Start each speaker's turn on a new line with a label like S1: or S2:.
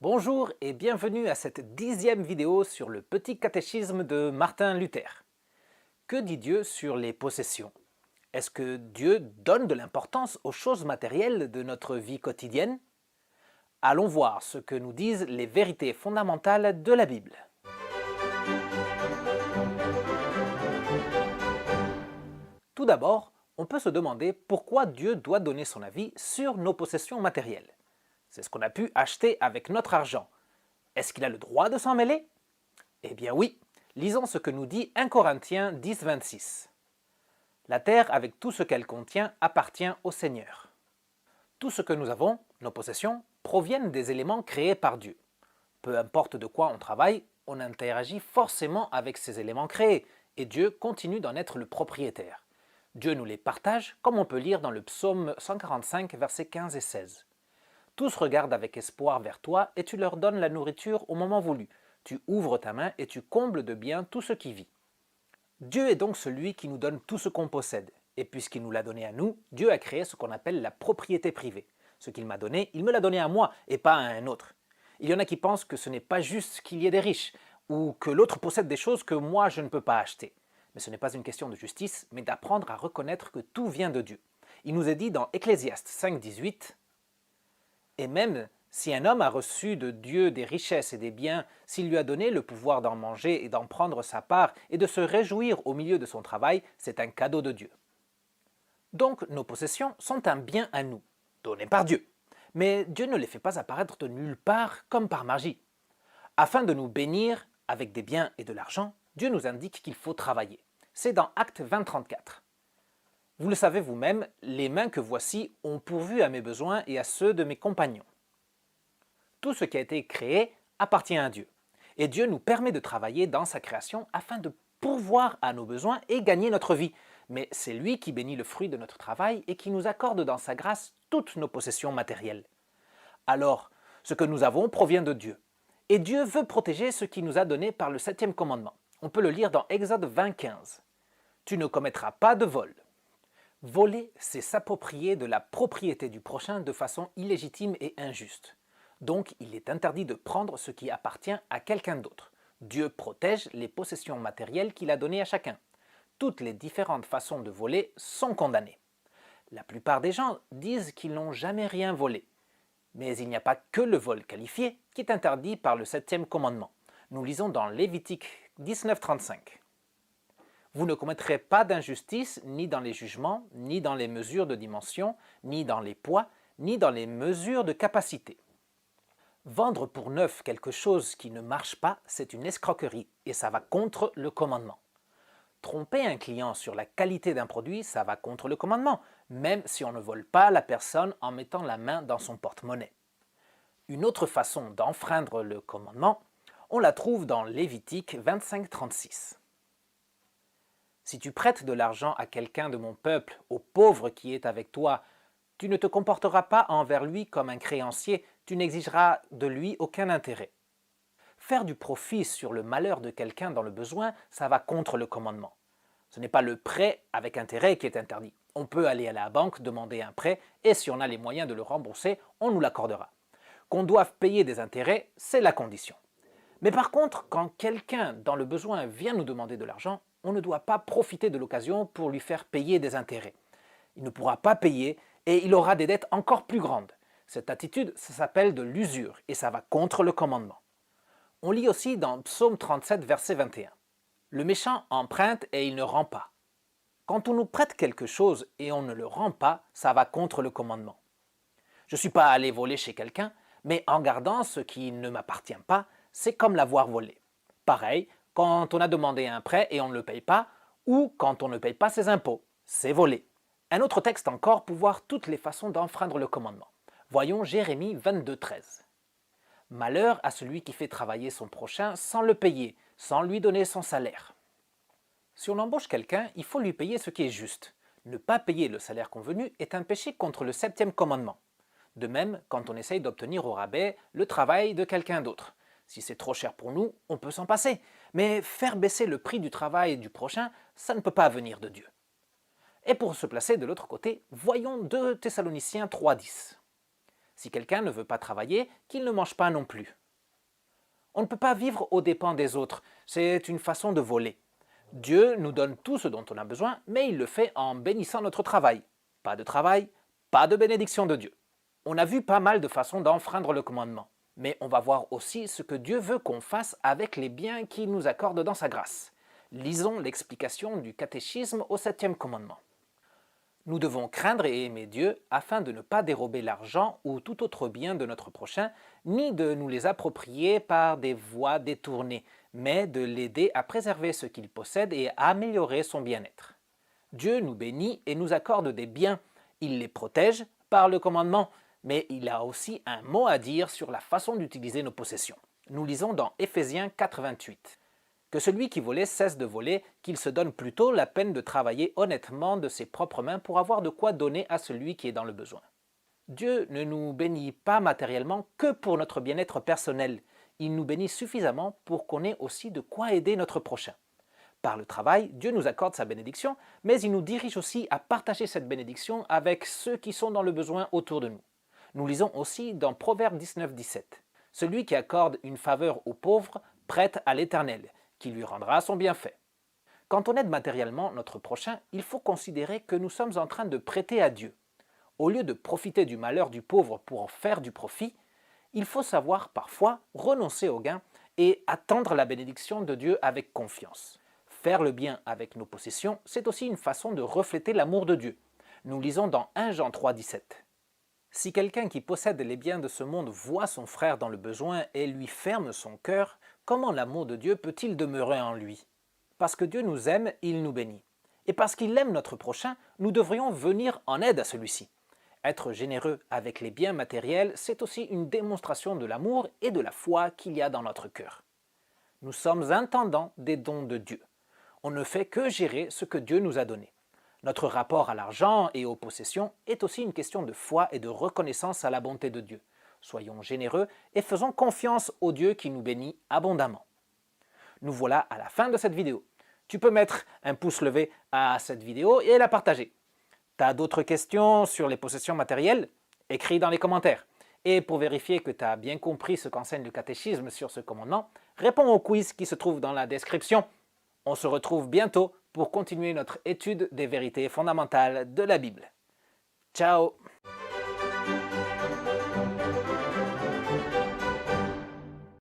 S1: Bonjour et bienvenue à cette 10e vidéo sur le petit catéchisme de Martin Luther. Que dit Dieu sur les possessions? Est-ce que Dieu donne de l'importance aux choses matérielles de notre vie quotidienne? Allons voir ce que nous disent les vérités fondamentales de la Bible. Tout d'abord, on peut se demander pourquoi Dieu doit donner son avis sur nos possessions matérielles. C'est ce qu'on a pu acheter avec notre argent. Est-ce qu'il a le droit de s'en mêler? Eh bien oui, lisons ce que nous dit 1 Corinthiens 10, 26. La terre avec tout ce qu'elle contient appartient au Seigneur. Tout ce que nous avons, nos possessions, proviennent des éléments créés par Dieu. Peu importe de quoi on travaille, on interagit forcément avec ces éléments créés, et Dieu continue d'en être le propriétaire. Dieu nous les partage, comme on peut lire dans le psaume 145, versets 15 et 16. Tous regardent avec espoir vers toi, et tu leur donnes la nourriture au moment voulu. Tu ouvres ta main et tu combles de bien tout ce qui vit. Dieu est donc celui qui nous donne tout ce qu'on possède. Et puisqu'il nous l'a donné à nous, Dieu a créé ce qu'on appelle la propriété privée. Ce qu'il m'a donné, il me l'a donné à moi et pas à un autre. Il y en a qui pensent que ce n'est pas juste qu'il y ait des riches, ou que l'autre possède des choses que moi je ne peux pas acheter. Mais ce n'est pas une question de justice, mais d'apprendre à reconnaître que tout vient de Dieu. Il nous est dit dans Ecclésiaste 5, 18, « Et même si un homme a reçu de Dieu des richesses et des biens, s'il lui a donné le pouvoir d'en manger et d'en prendre sa part et de se réjouir au milieu de son travail, c'est un cadeau de Dieu. » Donc nos possessions sont un bien à nous, donné par Dieu. Mais Dieu ne les fait pas apparaître de nulle part comme par magie. Afin de nous bénir avec des biens et de l'argent, Dieu nous indique qu'il faut travailler. C'est dans Actes 20, 34. Vous le savez vous-même, les mains que voici ont pourvu à mes besoins et à ceux de mes compagnons. Tout ce qui a été créé appartient à Dieu. Et Dieu nous permet de travailler dans sa création afin de pourvoir à nos besoins et gagner notre vie. Mais c'est lui qui bénit le fruit de notre travail et qui nous accorde dans sa grâce toutes nos possessions matérielles. Alors, ce que nous avons provient de Dieu. Et Dieu veut protéger ce qu'il nous a donné par le 7e commandement. On peut le lire dans Exode 20, 15. Tu ne commettras pas de vol. Voler, c'est s'approprier de la propriété du prochain de façon illégitime et injuste. Donc, il est interdit de prendre ce qui appartient à quelqu'un d'autre. Dieu protège les possessions matérielles qu'il a données à chacun. Toutes les différentes façons de voler sont condamnées. La plupart des gens disent qu'ils n'ont jamais rien volé. Mais il n'y a pas que le vol qualifié qui est interdit par le 7e commandement. Nous lisons dans Lévitique 19, 35. Vous ne commettrez pas d'injustice ni dans les jugements, ni dans les mesures de dimension, ni dans les poids, ni dans les mesures de capacité. Vendre pour neuf quelque chose qui ne marche pas, c'est une escroquerie et ça va contre le commandement. Tromper un client sur la qualité d'un produit, ça va contre le commandement, même si on ne vole pas la personne en mettant la main dans son porte-monnaie. Une autre façon d'enfreindre le commandement, on la trouve dans Lévitique 25, 36. Si tu prêtes de l'argent à quelqu'un de mon peuple, au pauvre qui est avec toi, tu ne te comporteras pas envers lui comme un créancier, tu n'exigeras de lui aucun intérêt. Faire du profit sur le malheur de quelqu'un dans le besoin, ça va contre le commandement. Ce n'est pas le prêt avec intérêt qui est interdit. On peut aller à la banque demander un prêt et si on a les moyens de le rembourser, on nous l'accordera. Qu'on doive payer des intérêts, c'est la condition. Mais par contre, quand quelqu'un dans le besoin vient nous demander de l'argent, on ne doit pas profiter de l'occasion pour lui faire payer des intérêts. Il ne pourra pas payer et il aura des dettes encore plus grandes. Cette attitude, ça s'appelle de l'usure et ça va contre le commandement. On lit aussi dans Psaume 37, verset 21. Le méchant emprunte et il ne rend pas. Quand on nous prête quelque chose et on ne le rend pas, ça va contre le commandement. Je ne suis pas allé voler chez quelqu'un, mais en gardant ce qui ne m'appartient pas, c'est comme l'avoir volé. Pareil, quand on a demandé un prêt et on ne le paye pas, ou quand on ne paye pas ses impôts, c'est voler. Un autre texte encore pour voir toutes les façons d'enfreindre le commandement. Voyons Jérémie 22, 13. Malheur à celui qui fait travailler son prochain sans le payer, sans lui donner son salaire. Si on embauche quelqu'un, il faut lui payer ce qui est juste. Ne pas payer le salaire convenu est un péché contre le 7e commandement. De même, quand on essaye d'obtenir au rabais le travail de quelqu'un d'autre. Si c'est trop cher pour nous, on peut s'en passer. Mais faire baisser le prix du travail du prochain, ça ne peut pas venir de Dieu. Et pour se placer de l'autre côté, voyons 2 Thessaloniciens 3, 10. Si quelqu'un ne veut pas travailler, qu'il ne mange pas non plus. On ne peut pas vivre aux dépens des autres, c'est une façon de voler. Dieu nous donne tout ce dont on a besoin, mais il le fait en bénissant notre travail. Pas de travail, pas de bénédiction de Dieu. On a vu pas mal de façons d'enfreindre le commandement, mais on va voir aussi ce que Dieu veut qu'on fasse avec les biens qu'il nous accorde dans sa grâce. Lisons l'explication du catéchisme au 7e commandement. Nous devons craindre et aimer Dieu afin de ne pas dérober l'argent ou tout autre bien de notre prochain, ni de nous les approprier par des voies détournées, mais de l'aider à préserver ce qu'il possède et à améliorer son bien-être. Dieu nous bénit et nous accorde des biens. Il les protège par le commandement, mais il a aussi un mot à dire sur la façon d'utiliser nos possessions. Nous lisons dans Éphésiens 4,28. Que celui qui volait cesse de voler, qu'il se donne plutôt la peine de travailler honnêtement de ses propres mains pour avoir de quoi donner à celui qui est dans le besoin. Dieu ne nous bénit pas matériellement que pour notre bien-être personnel. Il nous bénit suffisamment pour qu'on ait aussi de quoi aider notre prochain. Par le travail, Dieu nous accorde sa bénédiction, mais il nous dirige aussi à partager cette bénédiction avec ceux qui sont dans le besoin autour de nous. Nous lisons aussi dans Proverbe 19,17. Celui qui accorde une faveur aux pauvres prête à l'Éternel, qui lui rendra son bienfait. Quand on aide matériellement notre prochain, il faut considérer que nous sommes en train de prêter à Dieu. Au lieu de profiter du malheur du pauvre pour en faire du profit, il faut savoir parfois renoncer au gain et attendre la bénédiction de Dieu avec confiance. Faire le bien avec nos possessions, c'est aussi une façon de refléter l'amour de Dieu. Nous lisons dans 1 Jean 3,17. Si quelqu'un qui possède les biens de ce monde voit son frère dans le besoin et lui ferme son cœur, comment l'amour de Dieu peut-il demeurer en lui? Parce que Dieu nous aime, il nous bénit. Et parce qu'il aime notre prochain, nous devrions venir en aide à celui-ci. Être généreux avec les biens matériels, c'est aussi une démonstration de l'amour et de la foi qu'il y a dans notre cœur. Nous sommes intendants des dons de Dieu. On ne fait que gérer ce que Dieu nous a donné. Notre rapport à l'argent et aux possessions est aussi une question de foi et de reconnaissance à la bonté de Dieu. Soyons généreux et faisons confiance au Dieu qui nous bénit abondamment. Nous voilà à la fin de cette vidéo. Tu peux mettre un pouce levé à cette vidéo et la partager. Tu as d'autres questions sur les possessions matérielles? Écris dans les commentaires. Et pour vérifier que tu as bien compris ce qu'enseigne le catéchisme sur ce commandement, réponds au quiz qui se trouve dans la description. On se retrouve bientôt pour continuer notre étude des vérités fondamentales de la Bible. Ciao!